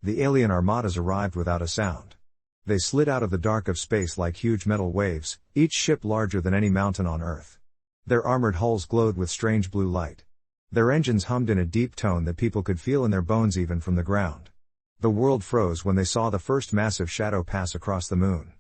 The alien armadas arrived without a sound. They slid out of the dark of space like huge metal waves, each ship larger than any mountain on Earth. Their armored hulls glowed with strange blue light. Their engines hummed in a deep tone that people could feel in their bones even from the ground. The world froze when they saw the first massive shadow pass across the moon.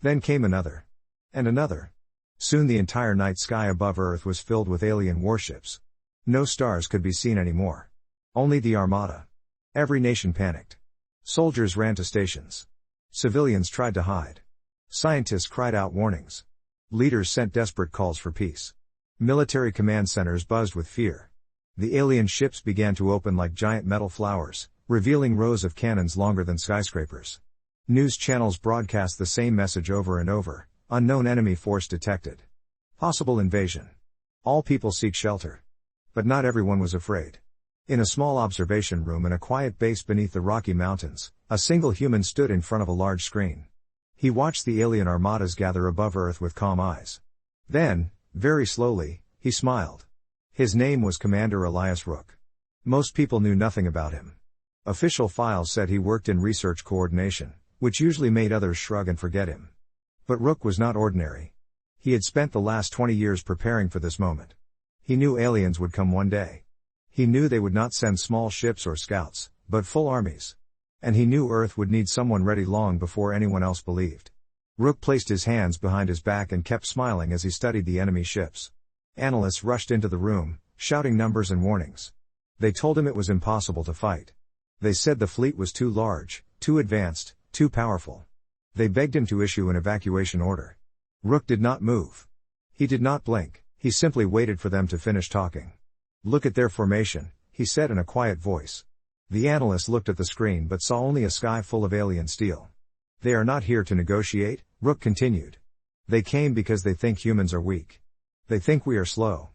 Then came another. And another. Soon the entire night sky above Earth was filled with alien warships. No stars could be seen anymore. Only the Armada. Every nation panicked. Soldiers ran to stations. Civilians tried to hide. Scientists cried out warnings. Leaders sent desperate calls for peace. Military command centers buzzed with fear. The alien ships began to open like giant metal flowers, revealing rows of cannons longer than skyscrapers. News channels broadcast the same message over and over: unknown enemy force detected. Possible invasion. All people seek shelter. But not everyone was afraid. In a small observation room in a quiet base beneath the Rocky Mountains, a single human stood in front of a large screen. He watched the alien armadas gather above Earth with calm eyes. Then, very slowly, he smiled. His name was Commander Elias Rook. Most people knew nothing about him. Official files said he worked in research coordination, which usually made others shrug and forget him. But Rook was not ordinary. He had spent the last 20 years preparing for this moment. He knew aliens would come one day. He knew they would not send small ships or scouts, but full armies. And he knew Earth would need someone ready long before anyone else believed. Rook placed his hands behind his back and kept smiling as he studied the enemy ships. Analysts rushed into the room, shouting numbers and warnings. They told him it was impossible to fight. They said the fleet was too large, too advanced, too powerful. They begged him to issue an evacuation order. Rook did not move. He did not blink, he simply waited for them to finish talking. "Look at their formation," he said in a quiet voice. The analyst looked at the screen but saw only a sky full of alien steel. "They are not here to negotiate," Rook continued. "They came because they think humans are weak. They think we are slow.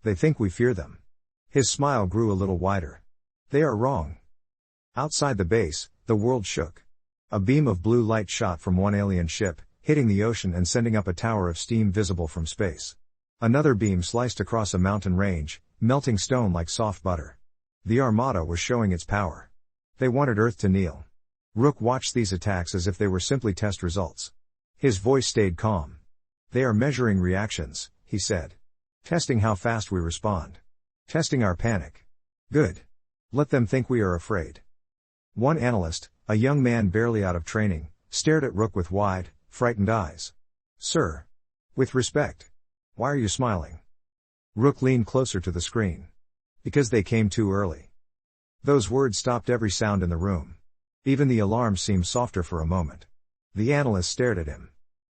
They think we fear them." His smile grew a little wider. "They are wrong." Outside the base, the world shook. A beam of blue light shot from one alien ship, hitting the ocean and sending up a tower of steam visible from space. Another beam sliced across a mountain range, melting stone like soft butter. The Armada was showing its power. They wanted Earth to kneel. Rook watched these attacks as if they were simply test results. His voice stayed calm. "They are measuring reactions," he said. "Testing how fast we respond. Testing our panic. Good. Let them think we are afraid." One analyst, a young man barely out of training, stared at Rook with wide, frightened eyes. "Sir. With respect. Why are you smiling?" Rook leaned closer to the screen. "Because they came too early." Those words stopped every sound in the room. Even the alarm seemed softer for a moment. The analysts stared at him.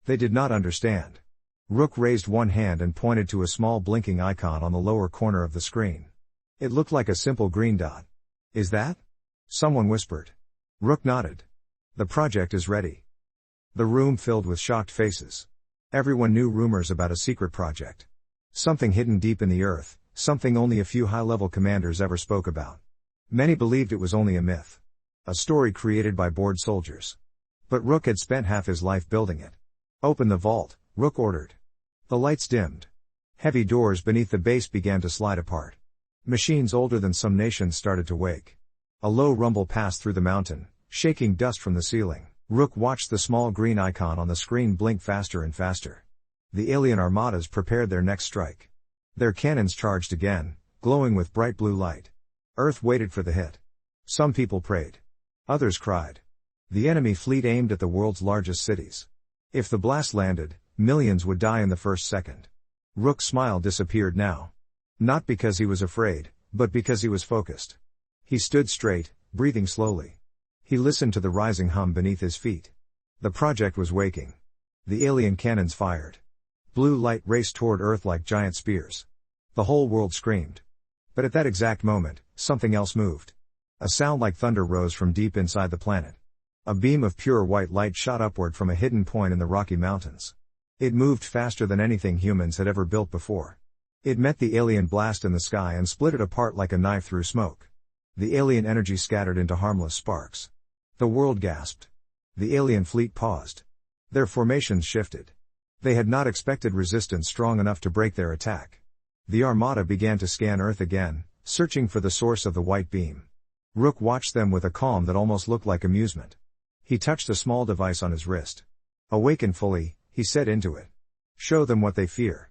They did not understand. Rook raised one hand and pointed to a small blinking icon on the lower corner of the screen. It looked like a simple green dot. "Is that?" someone whispered. Rook nodded. "The project is ready." The room filled with shocked faces. Everyone knew rumors about a secret project. Something hidden deep in the earth, something only a few high-level commanders ever spoke about. Many believed it was only a myth. A story created by bored soldiers. But Rook had spent half his life building it. "Open the vault," Rook ordered. The lights dimmed. Heavy doors beneath the base began to slide apart. Machines older than some nations started to wake. A low rumble passed through the mountain, shaking dust from the ceiling. Rook watched the small green icon on the screen blink faster and faster. The alien armadas prepared their next strike. Their cannons charged again, glowing with bright blue light. Earth waited for the hit. Some people prayed. Others cried. The enemy fleet aimed at the world's largest cities. If the blast landed, millions would die in the first second. Rook's smile disappeared now. Not because he was afraid, but because he was focused. He stood straight, breathing slowly. He listened to the rising hum beneath his feet. The project was waking. The alien cannons fired. Blue light raced toward Earth like giant spears. The whole world screamed. But at that exact moment, something else moved. A sound like thunder rose from deep inside the planet. A beam of pure white light shot upward from a hidden point in the Rocky Mountains. It moved faster than anything humans had ever built before. It met the alien blast in the sky and split it apart like a knife through smoke. The alien energy scattered into harmless sparks. The world gasped. The alien fleet paused. Their formations shifted. They had not expected resistance strong enough to break their attack. The Armada began to scan Earth again, searching for the source of the white beam. Rook watched them with a calm that almost looked like amusement. He touched a small device on his wrist. "Awaken fully," he said into it. "Show them what they fear."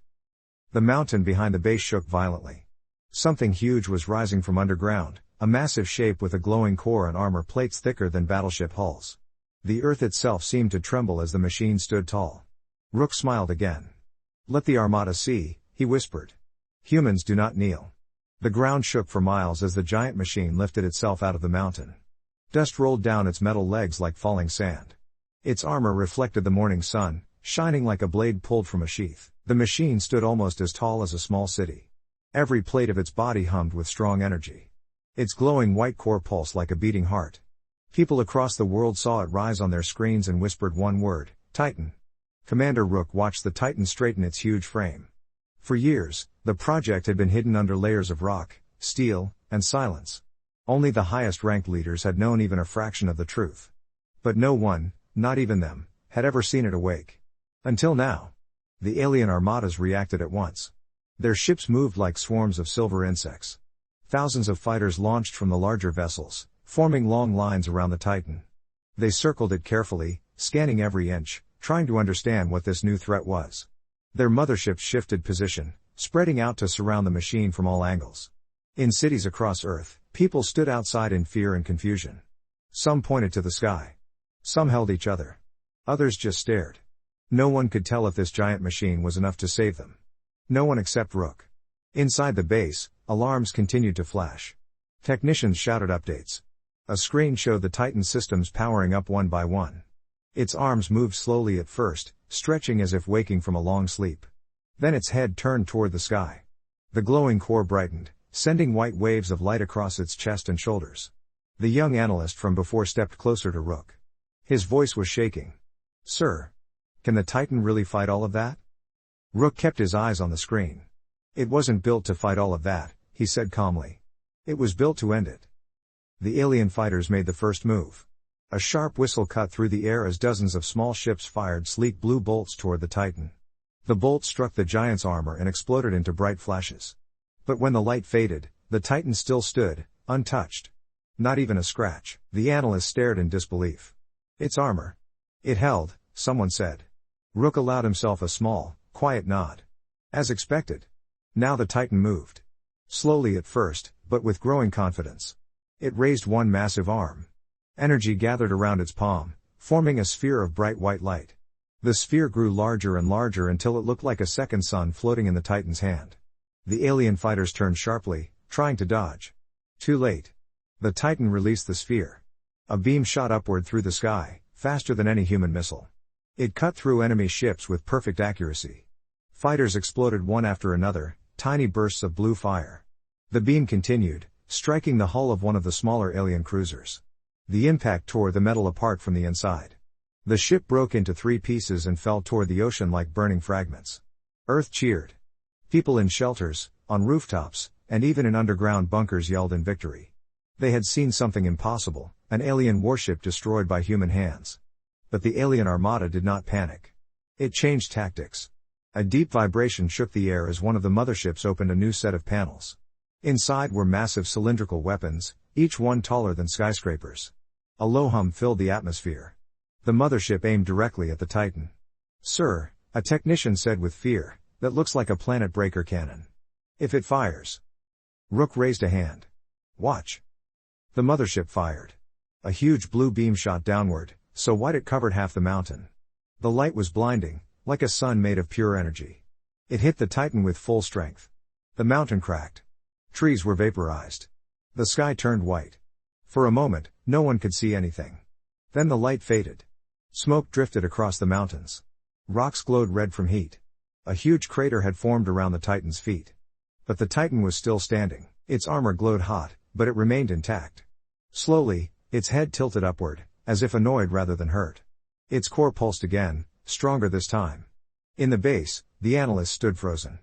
The mountain behind the base shook violently. Something huge was rising from underground, a massive shape with a glowing core and armor plates thicker than battleship hulls. The earth itself seemed to tremble as the machine stood tall. Rook smiled again. "Let the Armada see," he whispered. "Humans do not kneel." The ground shook for miles as the giant machine lifted itself out of the mountain. Dust rolled down its metal legs like falling sand. Its armor reflected the morning sun, shining like a blade pulled from a sheath. The machine stood almost as tall as a small city. Every plate of its body hummed with strong energy. Its glowing white core pulsed like a beating heart. People across the world saw it rise on their screens and whispered one word: Titan. Commander Rook watched the Titan straighten its huge frame. For years, the project had been hidden under layers of rock, steel, and silence. Only the highest-ranked leaders had known even a fraction of the truth. But no one, not even them, had ever seen it awake. Until now. The alien armadas reacted at once. Their ships moved like swarms of silver insects. Thousands of fighters launched from the larger vessels, forming long lines around the Titan. They circled it carefully, scanning every inch, trying to understand what this new threat was. Their motherships shifted position, spreading out to surround the machine from all angles. In cities across Earth, people stood outside in fear and confusion. Some pointed to the sky. Some held each other. Others just stared. No one could tell if this giant machine was enough to save them. No one except Rook. Inside the base, alarms continued to flash. Technicians shouted updates. A screen showed the Titan systems powering up one by one. Its arms moved slowly at first, stretching as if waking from a long sleep. Then its head turned toward the sky. The glowing core brightened, sending white waves of light across its chest and shoulders. The young analyst from before stepped closer to Rook. His voice was shaking. "Sir, can the Titan really fight all of that?" Rook kept his eyes on the screen. "It wasn't built to fight all of that," he said calmly. "It was built to end it." The alien fighters made the first move. A sharp whistle cut through the air as dozens of small ships fired sleek blue bolts toward the Titan. The bolts struck the giant's armor and exploded into bright flashes. But when the light faded, the Titan still stood, untouched. Not even a scratch. The analyst stared in disbelief. "Its armor. It held," someone said. Rook allowed himself a small, quiet nod. As expected. Now the Titan moved. Slowly at first, but with growing confidence. It raised one massive arm. Energy gathered around its palm, forming a sphere of bright white light. The sphere grew larger and larger until it looked like a second sun floating in the Titan's hand. The alien fighters turned sharply, trying to dodge. Too late. The Titan released the sphere. A beam shot upward through the sky, faster than any human missile. It cut through enemy ships with perfect accuracy. Fighters exploded one after another, tiny bursts of blue fire. The beam continued, striking the hull of one of the smaller alien cruisers. The impact tore the metal apart from the inside. The ship broke into 3 pieces and fell toward the ocean like burning fragments. Earth cheered. People in shelters, on rooftops, and even in underground bunkers yelled in victory. They had seen something impossible, an alien warship destroyed by human hands. But the alien armada did not panic. It changed tactics. A deep vibration shook the air as one of the motherships opened a new set of panels. Inside were massive cylindrical weapons, each one taller than skyscrapers. A low hum filled the atmosphere. The mothership aimed directly at the Titan. "Sir," a technician said with fear, "that looks like a planet breaker cannon. If it fires." Rook raised a hand. "Watch." The mothership fired. A huge blue beam shot downward, so white it covered half the mountain. The light was blinding, like a sun made of pure energy. It hit the Titan with full strength. The mountain cracked. Trees were vaporized. The sky turned white. For a moment, no one could see anything. Then the light faded. Smoke drifted across the mountains. Rocks glowed red from heat. A huge crater had formed around the Titan's feet. But the Titan was still standing. Its armor glowed hot, but it remained intact. Slowly, its head tilted upward, as if annoyed rather than hurt. Its core pulsed again, stronger this time. In the base, the analysts stood frozen.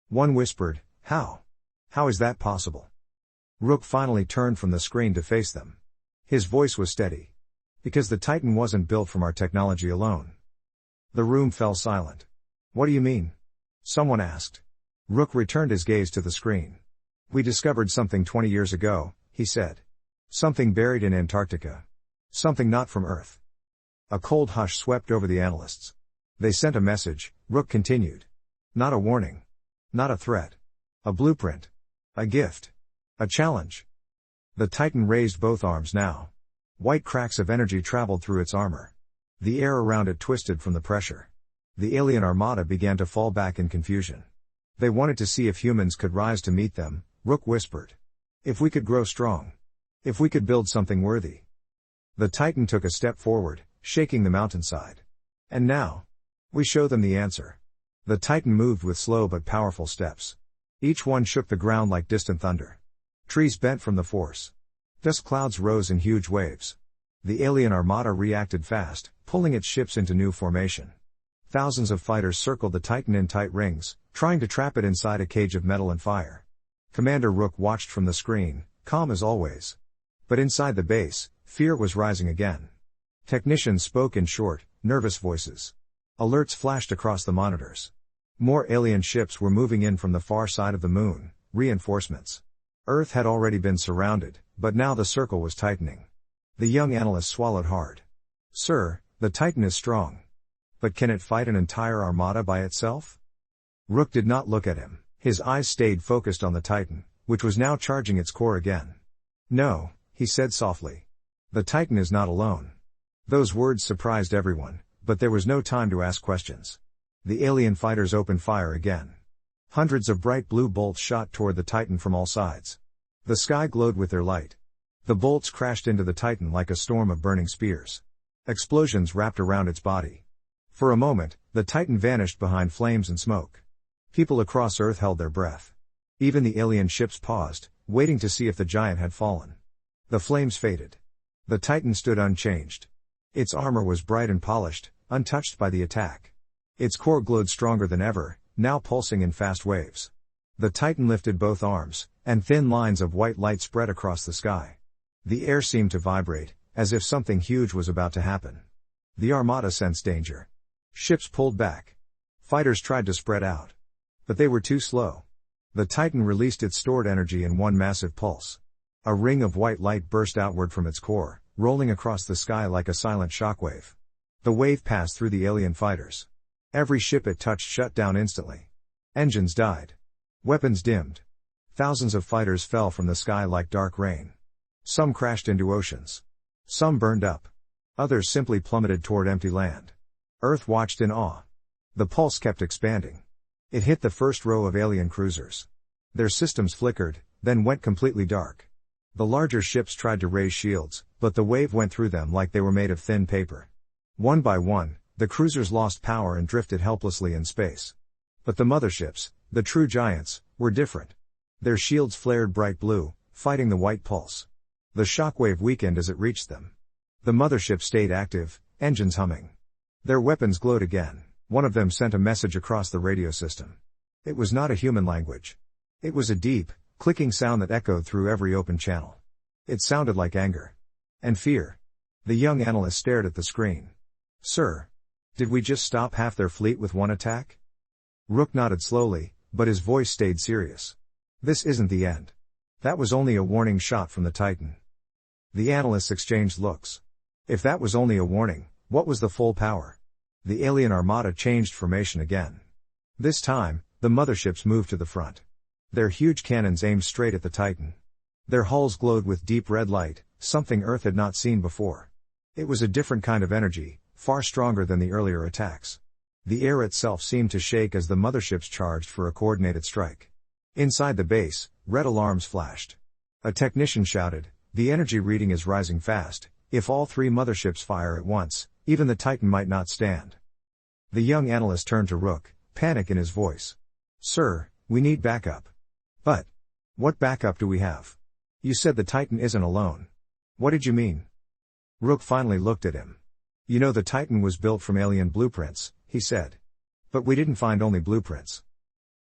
One whispered, "How? How is that possible?" Rook finally turned from the screen to face them. His voice was steady. "Because the Titan wasn't built from our technology alone." The room fell silent. "What do you mean?" someone asked. Rook returned his gaze to the screen. "We discovered something 20 years ago," he said. Something buried in Antarctica. Something not from Earth. A cold hush swept over the analysts. They sent a message, Rook continued. Not a warning. Not a threat. A blueprint. A gift. A challenge. The Titan raised both arms now. White cracks of energy traveled through its armor. The air around it twisted from the pressure. The alien armada began to fall back in confusion. They wanted to see if humans could rise to meet them, Rook whispered. If we could grow strong. If we could build something worthy. The Titan took a step forward, shaking the mountainside. And now? We show them the answer. The Titan moved with slow but powerful steps. Each one shook the ground like distant thunder. Trees bent from the force. Dust clouds rose in huge waves. The alien armada reacted fast, pulling its ships into new formation. Thousands of fighters circled the Titan in tight rings, trying to trap it inside a cage of metal and fire. Commander Rook watched from the screen, calm as always. But inside the base, fear was rising again. Technicians spoke in short, nervous voices. Alerts flashed across the monitors. More alien ships were moving in from the far side of the moon, reinforcements. Earth had already been surrounded, but now the circle was tightening. The young analyst swallowed hard. Sir, the Titan is strong. But can it fight an entire armada by itself? Rook did not look at him. His eyes stayed focused on the Titan, which was now charging its core again. No, he said softly. The Titan is not alone. Those words surprised everyone, but there was no time to ask questions. The alien fighters opened fire again. Hundreds of bright blue bolts shot toward the Titan from all sides. The sky glowed with their light. The bolts crashed into the Titan like a storm of burning spears. Explosions wrapped around its body. For a moment, the Titan vanished behind flames and smoke. People across Earth held their breath. Even the alien ships paused, waiting to see if the giant had fallen. The flames faded. The Titan stood unchanged. Its armor was bright and polished, untouched by the attack. Its core glowed stronger than ever, now pulsing in fast waves. The Titan lifted both arms, and thin lines of white light spread across the sky. The air seemed to vibrate, as if something huge was about to happen. The armada sensed danger. Ships pulled back. Fighters tried to spread out. But they were too slow. The Titan released its stored energy in one massive pulse. A ring of white light burst outward from its core, rolling across the sky like a silent shockwave. The wave passed through the alien fighters. Every ship it touched shut down instantly. Engines died. Weapons dimmed. Thousands of fighters fell from the sky like dark rain. Some crashed into oceans. Some burned up. Others simply plummeted toward empty land. Earth watched in awe. The pulse kept expanding. It hit the first row of alien cruisers. Their systems flickered, then went completely dark. The larger ships tried to raise shields, but the wave went through them like they were made of thin paper. One by one, the cruisers lost power and drifted helplessly in space. But the motherships, the true giants, were different. Their shields flared bright blue, fighting the white pulse. The shockwave weakened as it reached them. The mothership stayed active, engines humming. Their weapons glowed again. One of them sent a message across the radio system. It was not a human language. It was a deep, clicking sound that echoed through every open channel. It sounded like anger. And fear. The young analyst stared at the screen. Sir. Did we just stop half their fleet with one attack? Rook nodded slowly, but his voice stayed serious. This isn't the end. That was only a warning shot from the Titan. The analysts exchanged looks. If that was only a warning, what was the full power? The alien armada changed formation again. This time, the motherships moved to the front. Their huge cannons aimed straight at the Titan. Their hulls glowed with deep red light, something Earth had not seen before. It was a different kind of energy, far stronger than the earlier attacks. The air itself seemed to shake as the motherships charged for a coordinated strike. Inside the base, red alarms flashed. A technician shouted, "The energy reading is rising fast. If all three motherships fire at once, even the Titan might not stand." The young analyst turned to Rook, panic in his voice. "Sir, we need backup." "But what backup do we have? You said the Titan isn't alone. What did you mean?" Rook finally looked at him. "You know the Titan was built from alien blueprints," he said. "But we didn't find only blueprints."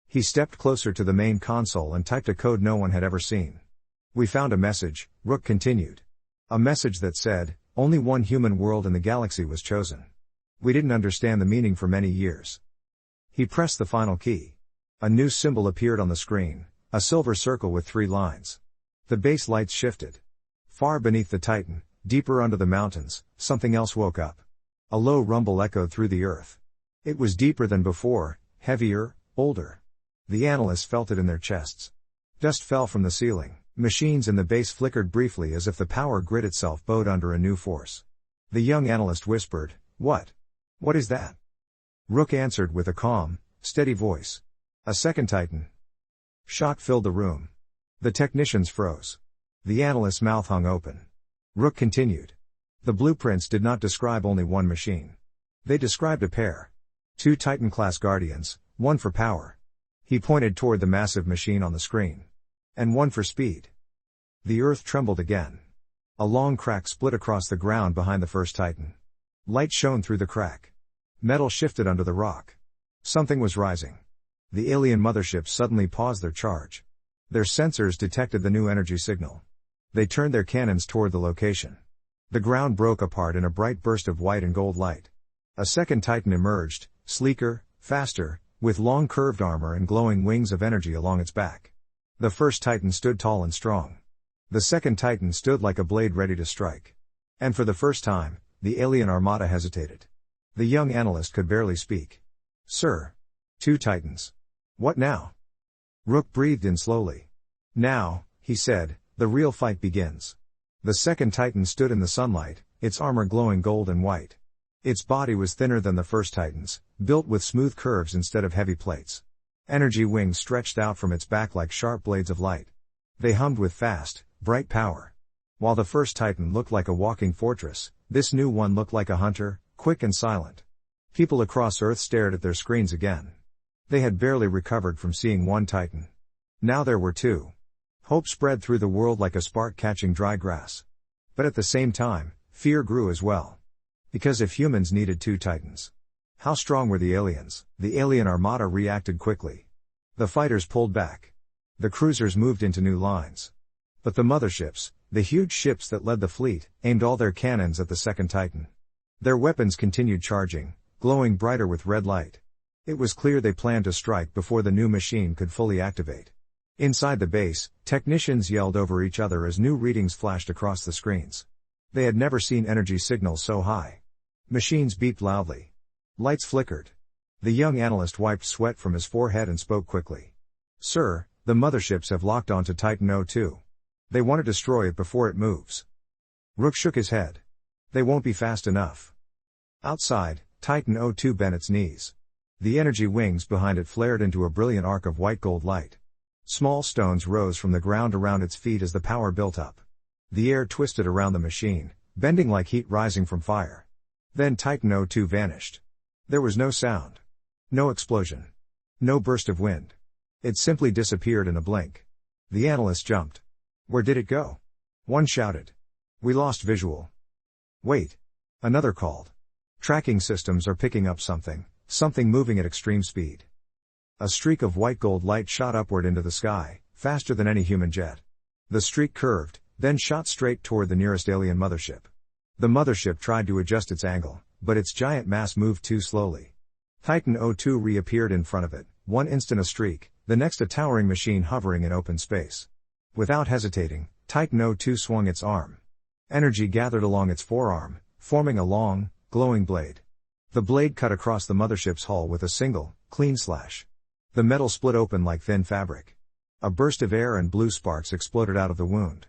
He stepped closer to the main console and typed a code no one had ever seen. "We found a message," Rook continued. "A message that said, only one human world in the galaxy was chosen. We didn't understand the meaning for many years." He pressed the final key. A new symbol appeared on the screen, a silver circle with 3 lines. The base lights shifted. Far beneath the Titan, deeper under the mountains, something else woke up. A low rumble echoed through the earth. It was deeper than before, heavier, older. The analysts felt it in their chests. Dust fell from the ceiling. Machines in the base flickered briefly as if the power grid itself bowed under a new force. The young analyst whispered, "What? What is that?" Rook answered with a calm, steady voice. "A second Titan." Shock filled the room. The technicians froze. The analyst's mouth hung open. Rook continued. The blueprints did not describe only one machine. They described a pair. 2 Titan-class Guardians, one for power. He pointed toward the massive machine on the screen. And one for speed. The earth trembled again. A long crack split across the ground behind the first Titan. Light shone through the crack. Metal shifted under the rock. Something was rising. The alien motherships suddenly paused their charge. Their sensors detected the new energy signal. They turned their cannons toward the location. The ground broke apart in a bright burst of white and gold light. A second Titan emerged, sleeker, faster, with long curved armor and glowing wings of energy along its back. The first Titan stood tall and strong. The second Titan stood like a blade ready to strike. And for the first time, the alien armada hesitated. The young analyst could barely speak. "Sir. 2 Titans. What now?" Rook breathed in slowly. "Now," he said, "the real fight begins." The second Titan stood in the sunlight, its armor glowing gold and white. Its body was thinner than the first Titan's, built with smooth curves instead of heavy plates. Energy wings stretched out from its back like sharp blades of light. They hummed with fast, bright power. While the first Titan looked like a walking fortress, this new one looked like a hunter, quick and silent. People across Earth stared at their screens again. They had barely recovered from seeing one Titan. Now there were 2. Hope spread through the world like a spark catching dry grass. But at the same time, fear grew as well. Because if humans needed 2 Titans, how strong were the aliens? The alien armada reacted quickly. The fighters pulled back. The cruisers moved into new lines. But the motherships, the huge ships that led the fleet, aimed all their cannons at the second Titan. Their weapons continued charging, glowing brighter with red light. It was clear they planned to strike before the new machine could fully activate. Inside the base, technicians yelled over each other as new readings flashed across the screens. They had never seen energy signals so high. Machines beeped loudly. Lights flickered. The young analyst wiped sweat from his forehead and spoke quickly. "Sir, the motherships have locked onto Titan 02. They want to destroy it before it moves." Rook shook his head. "They won't be fast enough." Outside, Titan 02 bent its knees. The energy wings behind it flared into a brilliant arc of white gold light. Small stones rose from the ground around its feet as the power built up. The air twisted around the machine, bending like heat rising from fire. Then Titan 02 vanished. There was no sound. No explosion. No burst of wind. It simply disappeared in a blink. The analyst jumped. "Where did it go?" One shouted. "We lost visual." "Wait." Another called. "Tracking systems are picking up something moving at extreme speed." A streak of white gold light shot upward into the sky, faster than any human jet. The streak curved, then shot straight toward the nearest alien mothership. The mothership tried to adjust its angle, but its giant mass moved too slowly. Titan 02 reappeared in front of it, one instant a streak, the next a towering machine hovering in open space. Without hesitating, Titan 02 swung its arm. Energy gathered along its forearm, forming a long, glowing blade. The blade cut across the mothership's hull with a single, clean slash. The metal split open like thin fabric. A burst of air and blue sparks exploded out of the wound.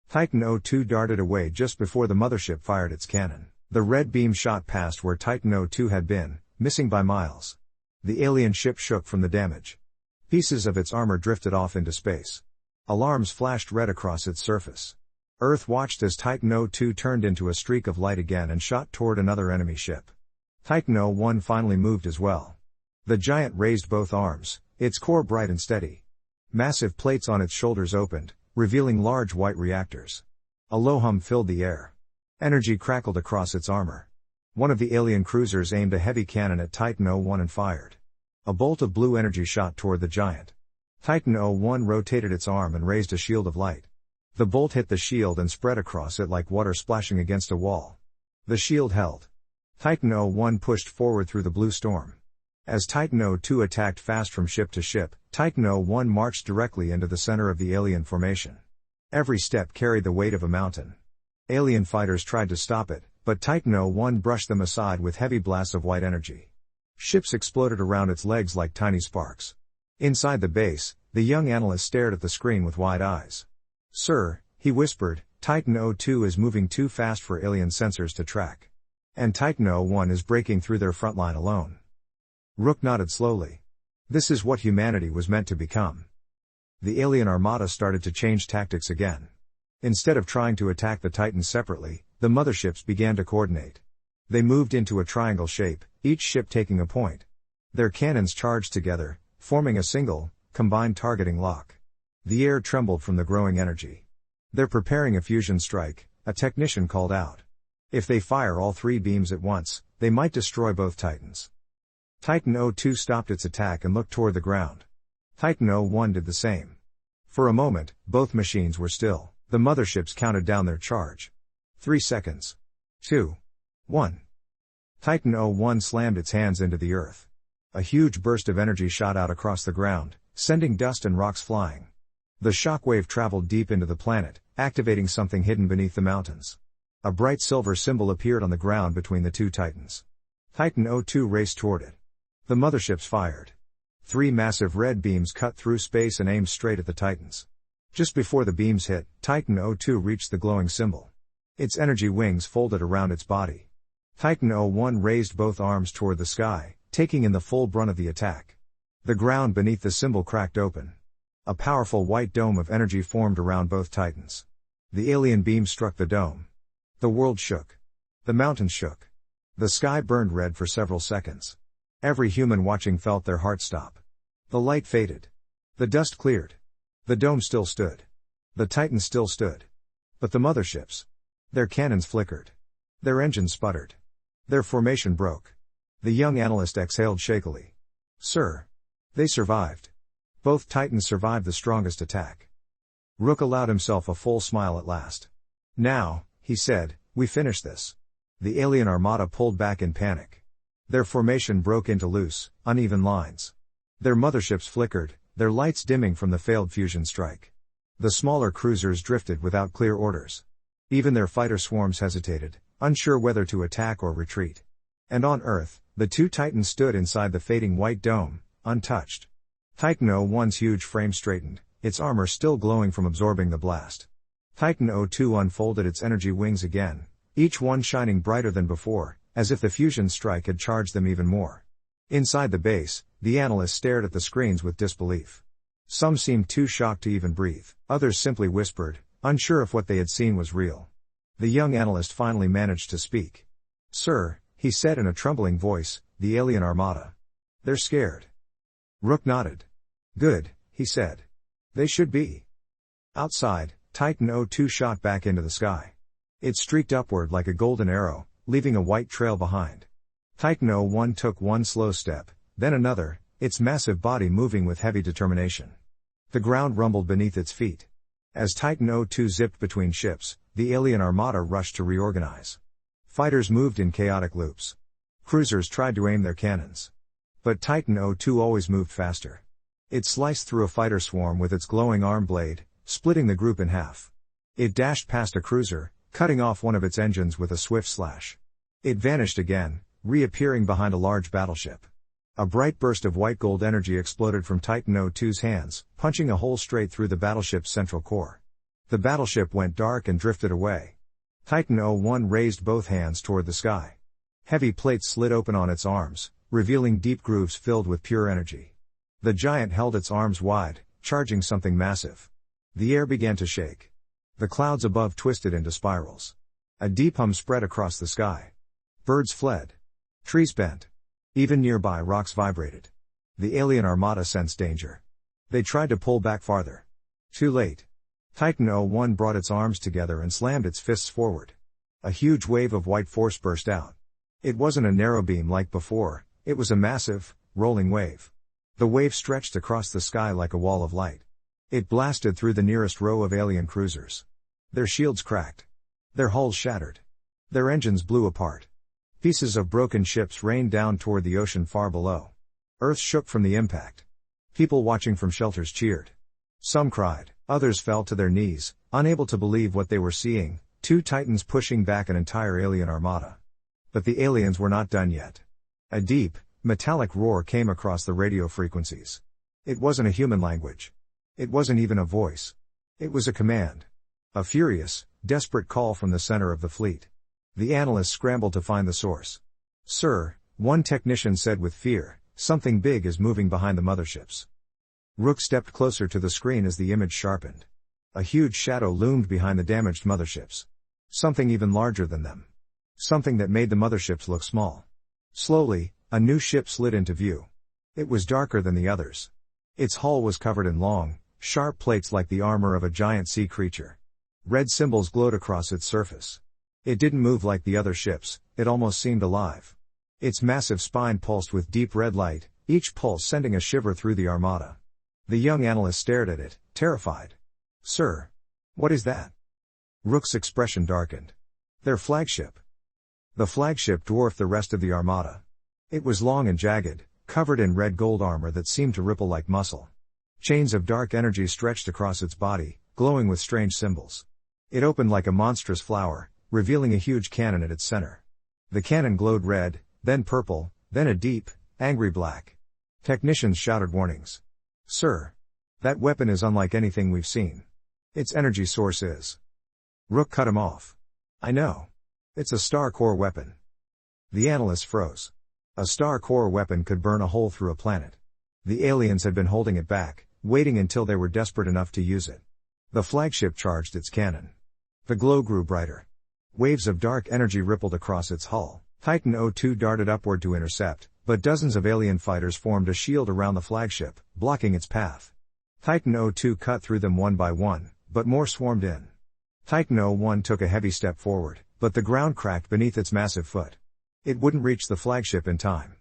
Titan 02 darted away just before the mothership fired its cannon. The red beam shot past where Titan 02 had been, missing by miles. The alien ship shook from the damage. Pieces of its armor drifted off into space. Alarms flashed red across its surface. Earth watched as Titan 02 turned into a streak of light again and shot toward another enemy ship. Titan 01 finally moved as well. The giant raised both arms, its core bright and steady. Massive plates on its shoulders opened, revealing large white reactors. A low hum filled the air. Energy crackled across its armor. One of the alien cruisers aimed a heavy cannon at Titan 01 and fired. A bolt of blue energy shot toward the giant. Titan 01 rotated its arm and raised a shield of light. The bolt hit the shield and spread across it like water splashing against a wall. The shield held. Titan 01 pushed forward through the blue storm. As Titan 02 attacked fast from ship to ship, Titan 01 marched directly into the center of the alien formation. Every step carried the weight of a mountain. Alien fighters tried to stop it, but Titan 01 brushed them aside with heavy blasts of white energy. Ships exploded around its legs like tiny sparks. Inside the base, the young analyst stared at the screen with wide eyes. "Sir," he whispered, "Titan 02 is moving too fast for alien sensors to track. And Titan 01 is breaking through their front line alone." Rook nodded slowly. This is what humanity was meant to become. The alien armada started to change tactics again. Instead of trying to attack the Titans separately, the motherships began to coordinate. They moved into a triangle shape, each ship taking a point. Their cannons charged together, forming a single, combined targeting lock. The air trembled from the growing energy. "They're preparing a fusion strike," a technician called out. "If they fire all 3 beams at once, they might destroy both Titans." Titan 02 stopped its attack and looked toward the ground. Titan 01 did the same. For a moment, both machines were still. The motherships counted down their charge. 3 seconds. 2. 1. Titan 01 slammed its hands into the earth. A huge burst of energy shot out across the ground, sending dust and rocks flying. The shockwave traveled deep into the planet, activating something hidden beneath the mountains. A bright silver symbol appeared on the ground between the 2 Titans. Titan 02 raced toward it. The motherships fired. 3 massive red beams cut through space and aimed straight at the Titans. Just before the beams hit, Titan 02 reached the glowing symbol. Its energy wings folded around its body. Titan 01 raised both arms toward the sky, taking in the full brunt of the attack. The ground beneath the symbol cracked open. A powerful white dome of energy formed around both Titans. The alien beam struck the dome. The world shook. The mountains shook. The sky burned red for several seconds. Every human watching felt their heart stop. The light faded. The dust cleared. The dome still stood. The Titans still stood. But the motherships. Their cannons flickered. Their engines sputtered. Their formation broke. The young analyst exhaled shakily. "Sir. They survived. Both Titans survived the strongest attack." Rook allowed himself a full smile at last. "Now," he said, "we finish this." The alien armada pulled back in panic. Their formation broke into loose, uneven lines. Their motherships flickered, their lights dimming from the failed fusion strike. The smaller cruisers drifted without clear orders. Even their fighter swarms hesitated, unsure whether to attack or retreat. And on Earth, the 2 Titans stood inside the fading white dome, untouched. Titan 01's huge frame straightened, its armor still glowing from absorbing the blast. Titan 02 unfolded its energy wings again, each one shining brighter than before, as if the fusion strike had charged them even more. Inside the base, the analysts stared at the screens with disbelief. Some seemed too shocked to even breathe, others simply whispered, unsure if what they had seen was real. The young analyst finally managed to speak. "Sir," he said in a trembling voice, "the alien armada. They're scared." Rook nodded. "Good," he said. "They should be." Outside, Titan 02 shot back into the sky. It streaked upward like a golden arrow, leaving a white trail behind. Titan 01 took one slow step, then another, its massive body moving with heavy determination. The ground rumbled beneath its feet. As Titan 02 zipped between ships, the alien armada rushed to reorganize. Fighters moved in chaotic loops. Cruisers tried to aim their cannons. But Titan 02 always moved faster. It sliced through a fighter swarm with its glowing arm blade, splitting the group in half. It dashed past a cruiser, cutting off one of its engines with a swift slash. It vanished again, reappearing behind a large battleship. A bright burst of white gold energy exploded from Titan 02's hands, punching a hole straight through the battleship's central core. The battleship went dark and drifted away. Titan 01 raised both hands toward the sky. Heavy plates slid open on its arms, revealing deep grooves filled with pure energy. The giant held its arms wide, charging something massive. The air began to shake. The clouds above twisted into spirals. A deep hum spread across the sky. Birds fled. Trees bent. Even nearby rocks vibrated. The alien armada sensed danger. They tried to pull back farther. Too late. Titan 01 brought its arms together and slammed its fists forward. A huge wave of white force burst out. It wasn't a narrow beam like before, it was a massive, rolling wave. The wave stretched across the sky like a wall of light. It blasted through the nearest row of alien cruisers. Their shields cracked. Their hulls shattered. Their engines blew apart. Pieces of broken ships rained down toward the ocean far below. Earth shook from the impact. People watching from shelters cheered. Some cried, others fell to their knees, unable to believe what they were seeing, two Titans pushing back an entire alien armada. But the aliens were not done yet. A deep, metallic roar came across the radio frequencies. It wasn't a human language. It wasn't even a voice. It was a command. A furious, desperate call from the center of the fleet. The analysts scrambled to find the source. "Sir," one technician said with fear, "something big is moving behind the motherships." Rook stepped closer to the screen as the image sharpened. A huge shadow loomed behind the damaged motherships. Something even larger than them. Something that made the motherships look small. Slowly, a new ship slid into view. It was darker than the others. Its hull was covered in long, sharp plates like the armor of a giant sea creature. Red symbols glowed across its surface. It didn't move like the other ships, it almost seemed alive. Its massive spine pulsed with deep red light, each pulse sending a shiver through the armada. The young analyst stared at it, terrified. "Sir. What is that?" Rook's expression darkened. "Their flagship." The flagship dwarfed the rest of the armada. It was long and jagged, covered in red gold armor that seemed to ripple like muscle. Chains of dark energy stretched across its body, glowing with strange symbols. It opened like a monstrous flower, revealing a huge cannon at its center. The cannon glowed red, then purple, then a deep, angry black. Technicians shouted warnings. "Sir. That weapon is unlike anything we've seen. Its energy source is..." Rook cut him off. "I know. It's a star core weapon." The analyst froze. A star core weapon could burn a hole through a planet. The aliens had been holding it back, waiting until they were desperate enough to use it. The flagship charged its cannon. The glow grew brighter. Waves of dark energy rippled across its hull. Titan 02 darted upward to intercept, but dozens of alien fighters formed a shield around the flagship, blocking its path. Titan 02 cut through them one by one, but more swarmed in. Titan 01 took a heavy step forward, but the ground cracked beneath its massive foot. It wouldn't reach the flagship in time.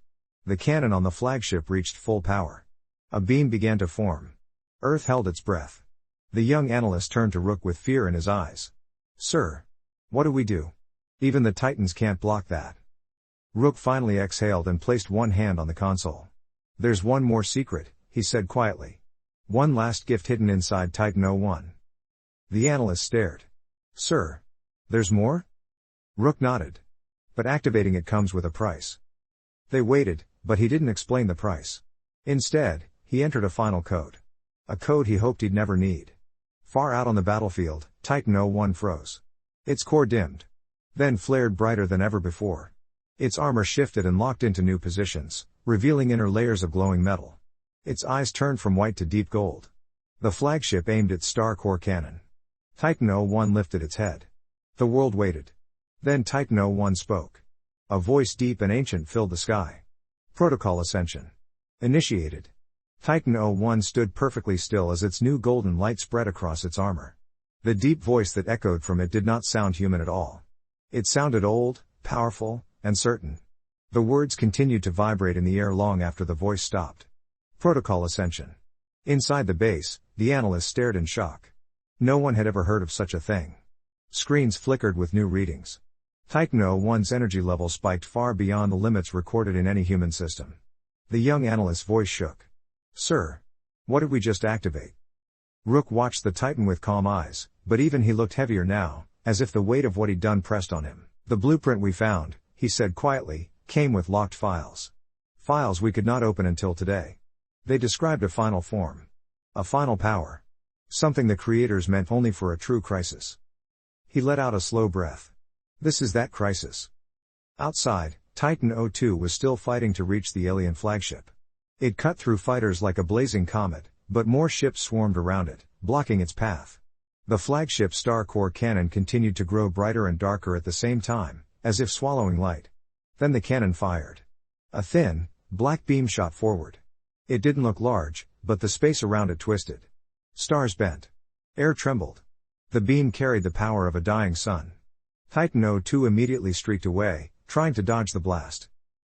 The cannon on the flagship reached full power. A beam began to form. Earth held its breath. The young analyst turned to Rook with fear in his eyes. "Sir. What do we do? Even the Titans can't block that." Rook finally exhaled and placed one hand on the console. "There's one more secret," he said quietly. "One last gift hidden inside Titan 01. The analyst stared. "Sir. There's more?" Rook nodded. "But activating it comes with a price." They waited, but he didn't explain the price. Instead, he entered a final code. A code he hoped he'd never need. Far out on the battlefield, Titan 01 froze. Its core dimmed. Then flared brighter than ever before. Its armor shifted and locked into new positions, revealing inner layers of glowing metal. Its eyes turned from white to deep gold. The flagship aimed its star core cannon. Titan 01 lifted its head. The world waited. Then Titan 01 spoke. A voice deep and ancient filled the sky. "Protocol Ascension. Initiated." Titan 01 stood perfectly still as its new golden light spread across its armor. The deep voice that echoed from it did not sound human at all. It sounded old, powerful, and certain. The words continued to vibrate in the air long after the voice stopped. Protocol Ascension. Inside the base, the analyst stared in shock. No one had ever heard of such a thing. Screens flickered with new readings. Titan 01's energy level spiked far beyond the limits recorded in any human system. The young analyst's voice shook. "Sir. What did we just activate?" Rook watched the Titan with calm eyes, but even he looked heavier now, as if the weight of what he'd done pressed on him. "The blueprint we found," he said quietly, "came with locked files. Files we could not open until today. They described a final form. A final power. Something the creators meant only for a true crisis." He let out a slow breath. "This is that crisis." Outside, Titan 02 was still fighting to reach the alien flagship. It cut through fighters like a blazing comet, but more ships swarmed around it, blocking its path. The flagship's star core cannon continued to grow brighter and darker at the same time, as if swallowing light. Then the cannon fired. A thin, black beam shot forward. It didn't look large, but the space around it twisted. Stars bent. Air trembled. The beam carried the power of a dying sun. Titan 02 immediately streaked away, trying to dodge the blast.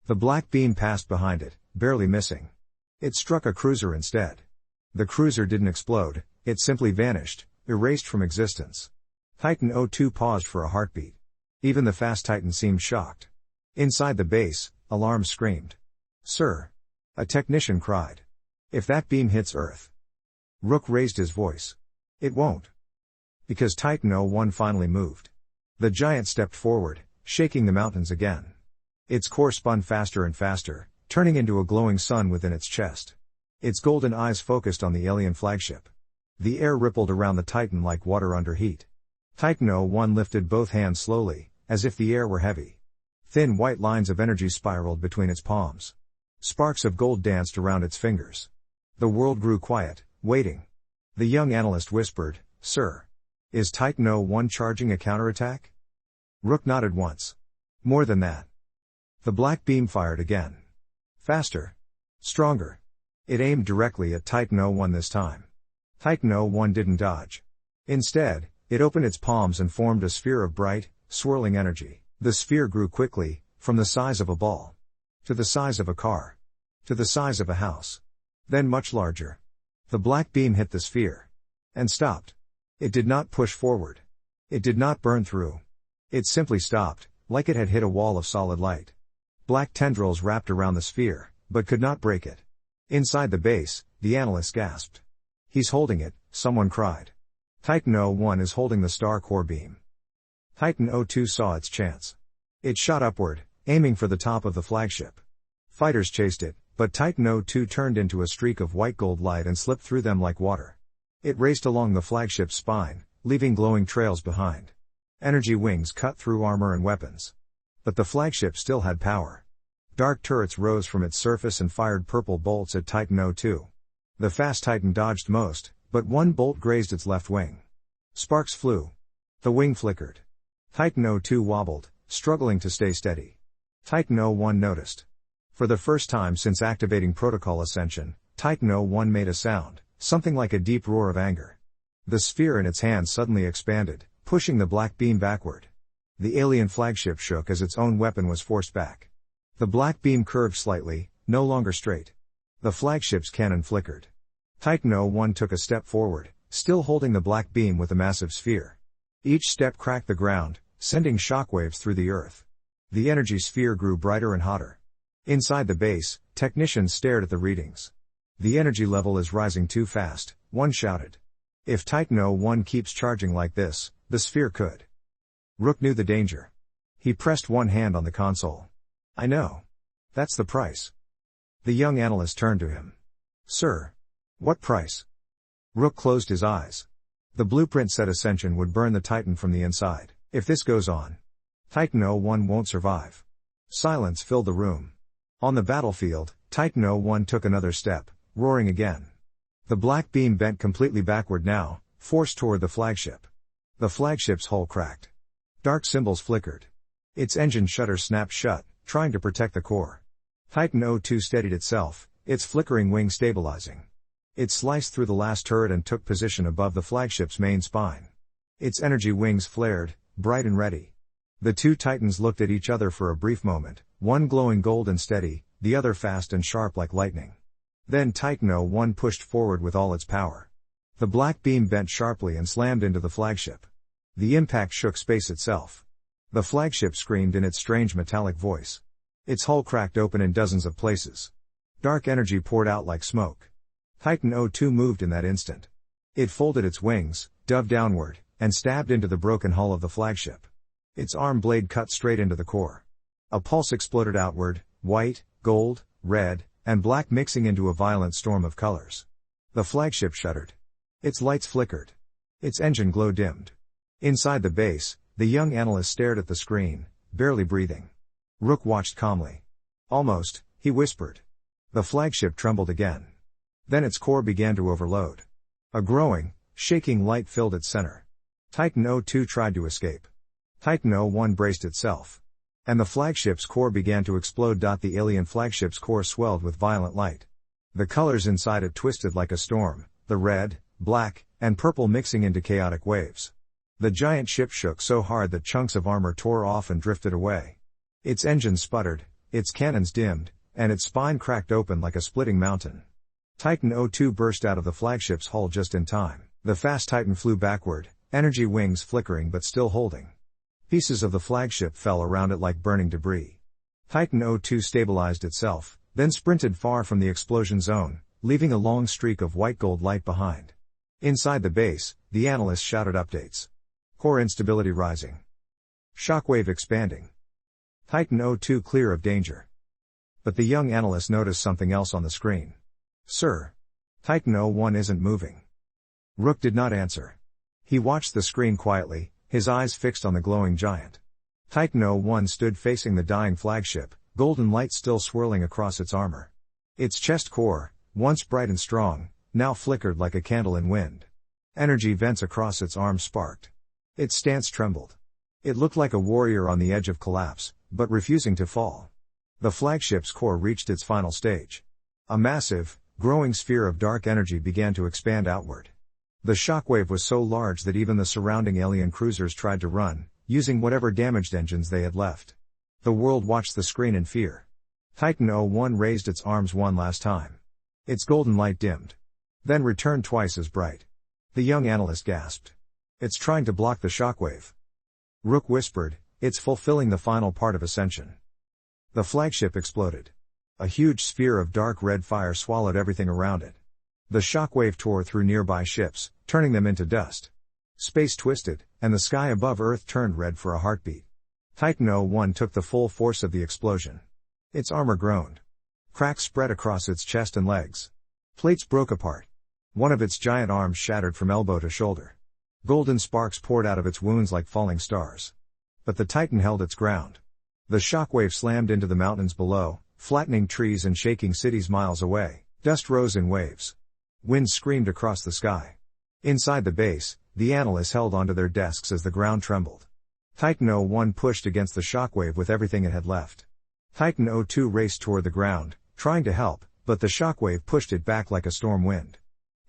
The black beam passed behind it, barely missing. It struck a cruiser instead. The cruiser didn't explode, it simply vanished, erased from existence. Titan 02 paused for a heartbeat. Even the fast Titan seemed shocked. Inside the base, alarms screamed. "Sir." A technician cried. "If that beam hits Earth." Rook raised his voice. "It won't." Because Titan 01 finally moved. The giant stepped forward, shaking the mountains again. Its core spun faster and faster, turning into a glowing sun within its chest. Its golden eyes focused on the alien flagship. The air rippled around the Titan like water under heat. Titan 01 lifted both hands slowly, as if the air were heavy. Thin white lines of energy spiraled between its palms. Sparks of gold danced around its fingers. The world grew quiet, waiting. The young analyst whispered, "Sir. Is Titan 01 charging a counterattack?" Rook nodded once. "More than that." The black beam fired again. Faster. Stronger. It aimed directly at Titan 01 this time. Titan 01 didn't dodge. Instead, it opened its palms and formed a sphere of bright, swirling energy. The sphere grew quickly, from the size of a ball, to the size of a car, to the size of a house. Then much larger. The black beam hit the sphere. And stopped. It did not push forward. It did not burn through. It simply stopped, like it had hit a wall of solid light. Black tendrils wrapped around the sphere, but could not break it. Inside the base, the analyst gasped. "He's holding it," someone cried. Titan 01 is holding the star core beam. Titan 02 saw its chance. It shot upward, aiming for the top of the flagship. Fighters chased it, but Titan 02 turned into a streak of white gold light and slipped through them like water. It raced along the flagship's spine, leaving glowing trails behind. Energy wings cut through armor and weapons. But the flagship still had power. Dark turrets rose from its surface and fired purple bolts at Titan 02. The fast Titan dodged most, but one bolt grazed its left wing. Sparks flew. The wing flickered. Titan 02 wobbled, struggling to stay steady. Titan 01 noticed. For the first time since activating Protocol Ascension, Titan 01 made a sound, something like a deep roar of anger. The sphere in its hand suddenly expanded, pushing the black beam backward. The alien flagship shook as its own weapon was forced back. The black beam curved slightly, no longer straight. The flagship's cannon flickered. Titan 01 took a step forward, still holding the black beam with a massive sphere. Each step cracked the ground, sending shockwaves through the earth. The energy sphere grew brighter and hotter. Inside the base, technicians stared at the readings. "The energy level is rising too fast," one shouted. "If Titan 01 keeps charging like this, the sphere could." Rook knew the danger. He pressed one hand on the console. "I know. That's the price." The young analyst turned to him. "Sir. What price?" Rook closed his eyes. The blueprint said Ascension would burn the Titan from the inside. If this goes on, Titan 01 won't survive. Silence filled the room. On the battlefield, Titan 01 took another step, roaring again. The black beam bent completely backward now, forced toward the flagship. The flagship's hull cracked. Dark symbols flickered. Its engine shutters snapped shut, trying to protect the core. Titan 02 steadied itself, its flickering wing stabilizing. It sliced through the last turret and took position above the flagship's main spine. Its energy wings flared, bright and ready. The two Titans looked at each other for a brief moment, one glowing gold and steady, the other fast and sharp like lightning. Then Titan 01 pushed forward with all its power. The black beam bent sharply and slammed into the flagship. The impact shook space itself. The flagship screamed in its strange metallic voice. Its hull cracked open in dozens of places. Dark energy poured out like smoke. Titan 02 moved in that instant. It folded its wings, dove downward, and stabbed into the broken hull of the flagship. Its arm blade cut straight into the core. A pulse exploded outward, white, gold, red, and black mixing into a violent storm of colors. The flagship shuddered. Its lights flickered. Its engine glow dimmed. Inside the base, the young analyst stared at the screen, barely breathing. Rook watched calmly. "Almost," he whispered. The flagship trembled again. Then its core began to overload. A growing, shaking light filled its center. Titan 02 tried to escape. Titan 01 braced itself. And the flagship's core began to explode. The alien flagship's core swelled with violent light. The colors inside it twisted like a storm, the red, black, and purple mixing into chaotic waves. The giant ship shook so hard that chunks of armor tore off and drifted away. Its engines sputtered, its cannons dimmed, and its spine cracked open like a splitting mountain. Titan 02 burst out of the flagship's hull just in time. The fast Titan flew backward, energy wings flickering but still holding. Pieces of the flagship fell around it like burning debris. Titan 02 stabilized itself, then sprinted far from the explosion zone, leaving a long streak of white gold light behind. Inside the base, the analyst shouted updates. Core instability rising. Shockwave expanding. Titan O2 clear of danger. But the young analyst noticed something else on the screen. Sir. Titan O1 isn't moving. Rook did not answer. He watched the screen quietly, his eyes fixed on the glowing giant. Titan O1 stood facing the dying flagship, golden light still swirling across its armor. Its chest core, once bright and strong, now flickered like a candle in wind. Energy vents across its arms sparked. Its stance trembled. It looked like a warrior on the edge of collapse, but refusing to fall. The flagship's core reached its final stage. A massive, growing sphere of dark energy began to expand outward. The shockwave was so large that even the surrounding alien cruisers tried to run, using whatever damaged engines they had left. The world watched the screen in fear. Titan O1 raised its arms one last time. Its golden light dimmed. Then returned twice as bright. The young analyst gasped. It's trying to block the shockwave. Rook whispered, it's fulfilling the final part of ascension. The flagship exploded. A huge sphere of dark red fire swallowed everything around it. The shockwave tore through nearby ships, turning them into dust. Space twisted, and the sky above Earth turned red for a heartbeat. Titan O1 took the full force of the explosion. Its armor groaned. Cracks spread across its chest and legs. Plates broke apart. One of its giant arms shattered from elbow to shoulder. Golden sparks poured out of its wounds like falling stars. But the Titan held its ground. The shockwave slammed into the mountains below, flattening trees and shaking cities miles away. Dust rose in waves. Wind screamed across the sky. Inside the base, the analysts held onto their desks as the ground trembled. Titan O1 pushed against the shockwave with everything it had left. Titan O2 raced toward the ground, trying to help, but the shockwave pushed it back like a storm wind.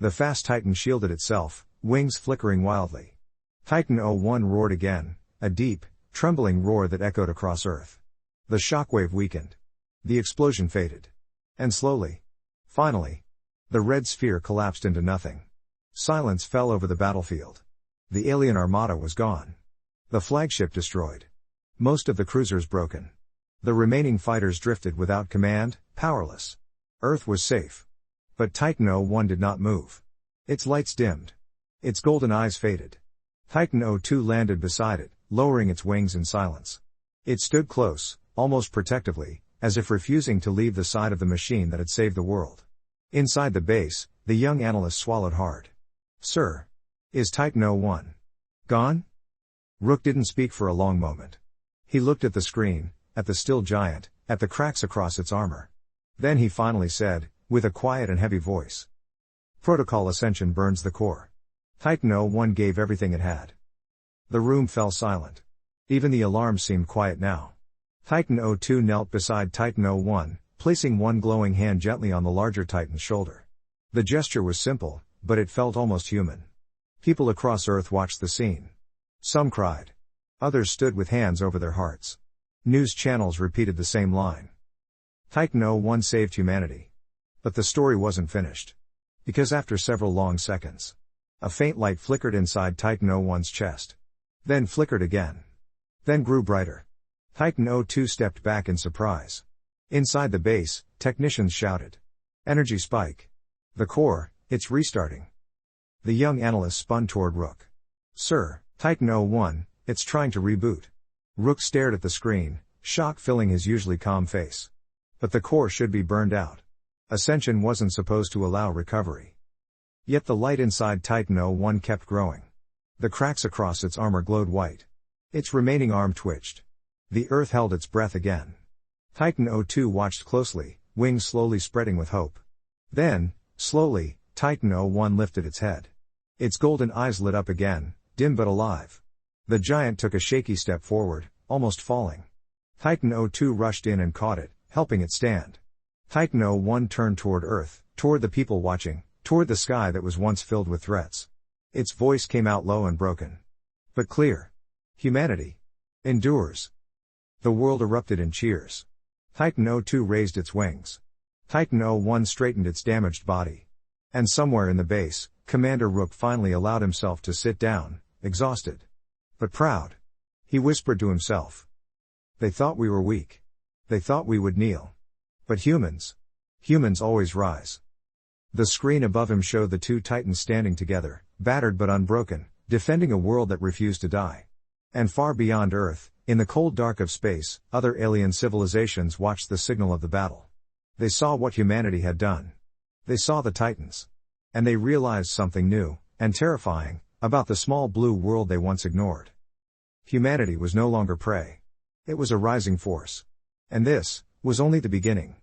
The fast Titan shielded itself, wings flickering wildly. Titan O1 roared again, a deep, trembling roar that echoed across Earth. The shockwave weakened. The explosion faded. And slowly, finally, the red sphere collapsed into nothing. Silence fell over the battlefield. The alien armada was gone. The flagship destroyed. Most of the cruisers broken. The remaining fighters drifted without command, powerless. Earth was safe. But Titan O1 did not move. Its lights dimmed. Its golden eyes faded. Titan O2 landed beside it, lowering its wings in silence. It stood close, almost protectively, as if refusing to leave the side of the machine that had saved the world. Inside the base, the young analyst swallowed hard. Sir. Is Titan O1 gone? Rook didn't speak for a long moment. He looked at the screen, at the still giant, at the cracks across its armor. Then he finally said, with a quiet and heavy voice. Protocol Ascension burns the core. Titan O1 gave everything it had. The room fell silent. Even the alarms seemed quiet now. Titan O2 knelt beside Titan O1, placing one glowing hand gently on the larger Titan's shoulder. The gesture was simple, but it felt almost human. People across Earth watched the scene. Some cried. Others stood with hands over their hearts. News channels repeated the same line. Titan O1 saved humanity. But the story wasn't finished. Because after several long seconds, a faint light flickered inside Titan O1's chest. Then flickered again. Then grew brighter. Titan O2 stepped back in surprise. Inside the base, technicians shouted. Energy spike. The core, it's restarting. The young analyst spun toward Rook. Sir, Titan O1, it's trying to reboot. Rook stared at the screen, shock filling his usually calm face. But the core should be burned out. Ascension wasn't supposed to allow recovery. Yet the light inside Titan O1 kept growing. The cracks across its armor glowed white. Its remaining arm twitched. The Earth held its breath again. Titan O2 watched closely, wings slowly spreading with hope. Then, slowly, Titan O1 lifted its head. Its golden eyes lit up again, dim but alive. The giant took a shaky step forward, almost falling. Titan O2 rushed in and caught it, helping it stand. Titan O1 turned toward Earth, toward the people watching, toward the sky that was once filled with threats. Its voice came out low and broken. But clear. Humanity endures. The world erupted in cheers. Titan O2 raised its wings. Titan O1 straightened its damaged body. And somewhere in the base, Commander Rook finally allowed himself to sit down, exhausted. But proud. He whispered to himself. They thought we were weak. They thought we would kneel. But humans always rise. The screen above him showed the two Titans standing together, battered but unbroken, defending a world that refused to die. And far beyond Earth, In the cold dark of space, other alien civilizations watched the signal of the battle. They saw what humanity had done. They saw the Titans. And they realized something new, and terrifying, about the small blue world they once ignored. Humanity was no longer prey. It was a rising force. And this was only the beginning.